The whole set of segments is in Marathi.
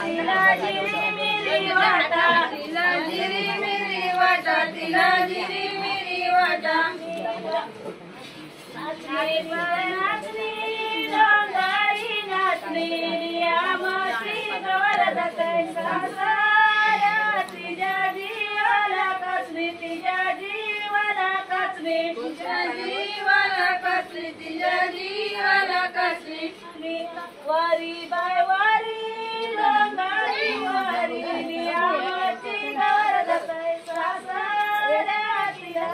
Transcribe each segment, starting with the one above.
तिला जिरी मिरी वाटा, तिला जिरी मिरी वाटा, तिला जिरी मिरी वाटा. नाचणी डोंगारी नाचणी आमची गवरद कैसा सारा, तिच्या जीवाला कसली, तिच्या जीवाला कसली, तिच्या जीवाला कसली, तिच्या जीवाला कसली. वारी बाय वारी डोंगारी वारी आमची गवरद कैसा सारा, तिला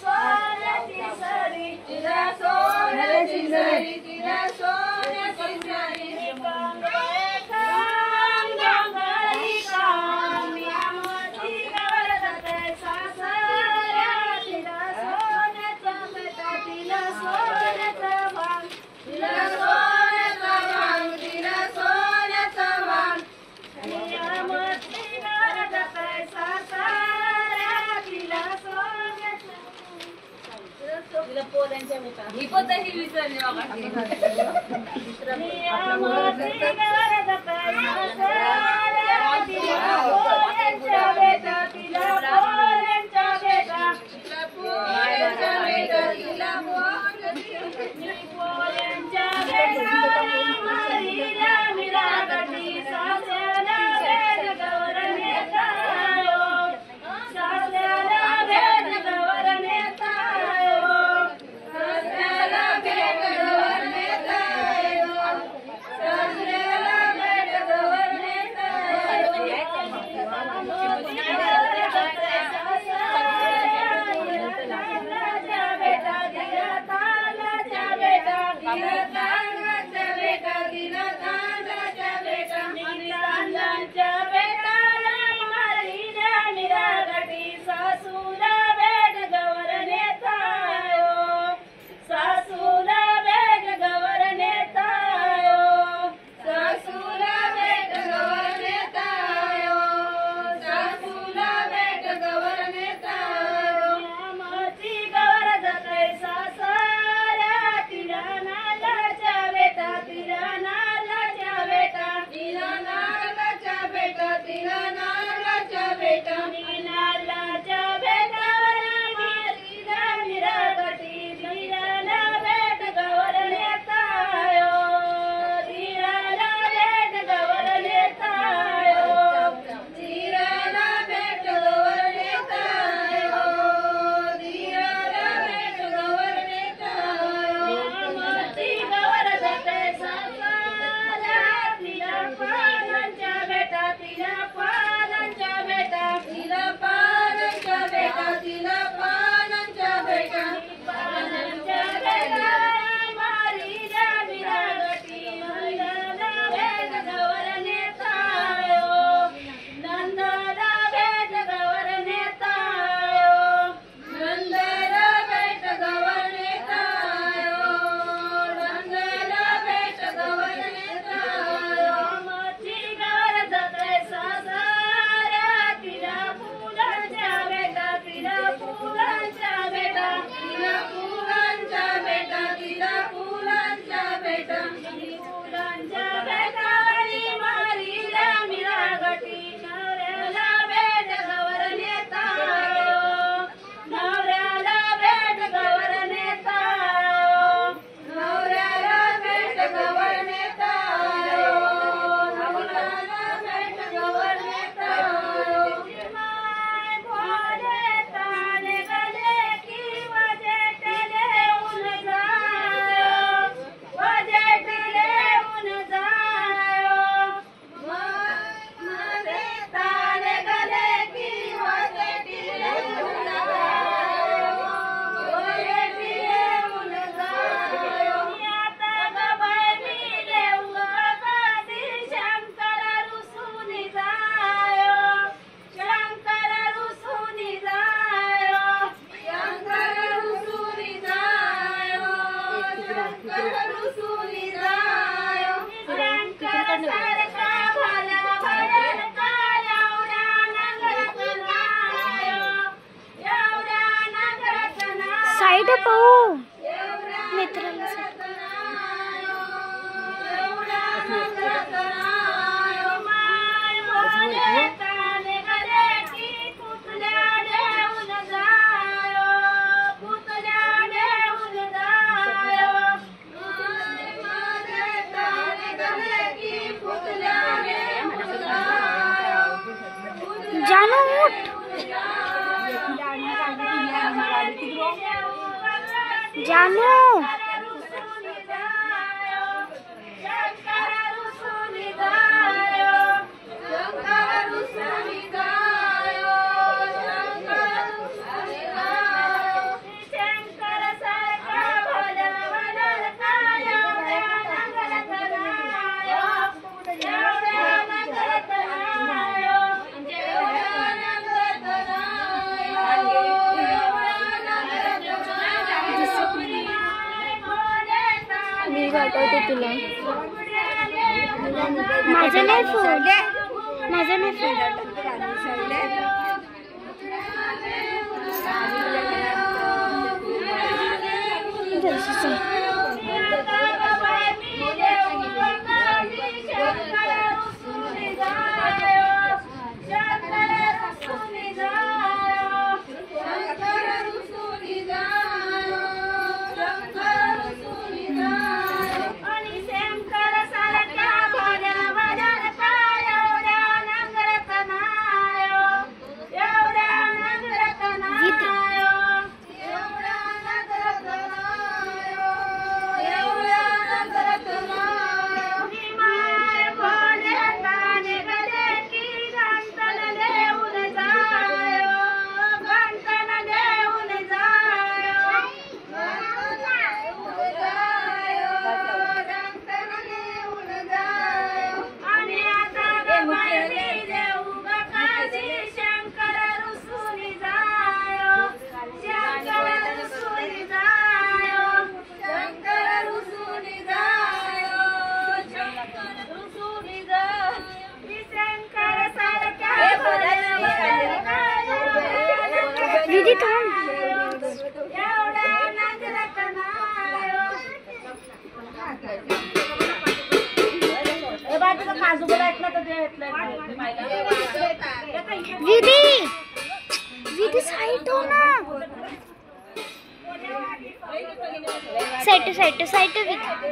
सोन्याची सरी, तिला सोन्याची सरी, तिला सोन्याची सरी. डोंगरी काम आमची गवरद कैसा सारा, तिला सोन्याचा बेटा, तिला सोन्याचा भाग, तिला सोन्याचा भाग, तिला सोन्याचा भाग. आमची गवरद कैसा सारा, तिला सोन्याचा. तिला पोरांच्या बेटा ही पण ही विसरली बाबा. आमची गवरद कैसा सारा, तिला पोरांच्या बेटा, तिला पोरांच्या बेटा, तिला पोरांच्या बेटा, तिला पोरांच्या बेटा. मारीला मिरा गटी सासऱ्याला भेट गवर नेतायो, सासऱ्याला भेट गवर नेतायो, सासऱ्याला भेट गवर नेतायो, सासऱ्याला भेट गवर नेतायो. बेटा दिला तांदळाच्या बेटा, दिला तांदळाच्या बेटा, दिला तांदळाच्या बेटा. तांदळाच्या बेटाला मारीला मिरा गटी सासूला भेट गवर नेतायो, सासूला भेट गवर नेतायो, सासूला भेट गवर नेतायो, सासूला भेट गवर नेतायो. आमची गवरद कैसा सारा, तिला नालाच्या बेटा, तिला नालाच्या बेटा, तिला नालाच्या बेटा, तिला नालाच्या बेटा. नालाच्या बेटावर मारीला मिरा गटी, धीराला भेट गवर नेतायो, धीराला भेट गवर नेतायो, धीराला भेट गवर नेतायो, धीराला भेट गवर नेतायो. आमची गवरद कैसा सारा, तिला पानांच्या बेटा, तिला पानांच्या बेटा, तिला पानांच्या बेटा, तिला पानांच्या बेटा. पानांच्या बेटा मारीला मिरा गटी, नंदाला भेट गवर नेतायो, नंदाला भेट गवर नेतायो, नंदाला भेट गवर नेतायो, नंदाला भेट गवर नेतायो. आमची गवरद कैसा सारा, तिला फुलांच्या बेटा, तिला फुलांच्या बेटा, तिला फुलांच्या बेटा, तिला फुलांच्या बेटा. फुलांच्या बेटावरी मारीला मिरा गटी, नवऱ्याला भेट गवर नेतायो, नवऱ्याला भेट गवर नेतायो, नवऱ्याला भेट गवर नेतायो, नवऱ्याला भेट गवर नेतायो. माय भोले ताने गले की वजेटले ऊन जायो, वजेटले ऊन जायो. माय ताने गले की वजेटले ऊन जायो, वजेटले ऊन जायो. आता गबाय मिले उगादी शंकर रुसूनी जायो, शंकर रुसूनी जायो, शंकर रुसूनी जायो, शंकर रुसूनी जायो. शंकर सारखा भला भयंका एवढ्या नगरात नायो, एवढ्या नगरात नायो, साईड पाहू एवढ्या मित्रांना. नगरात नायो, एवढ्या नगरात जानू पाठवते तुला माझं नाही फोन माझं नाही फोन दीदी थांब दीदी दीदी साइड हो ना साइड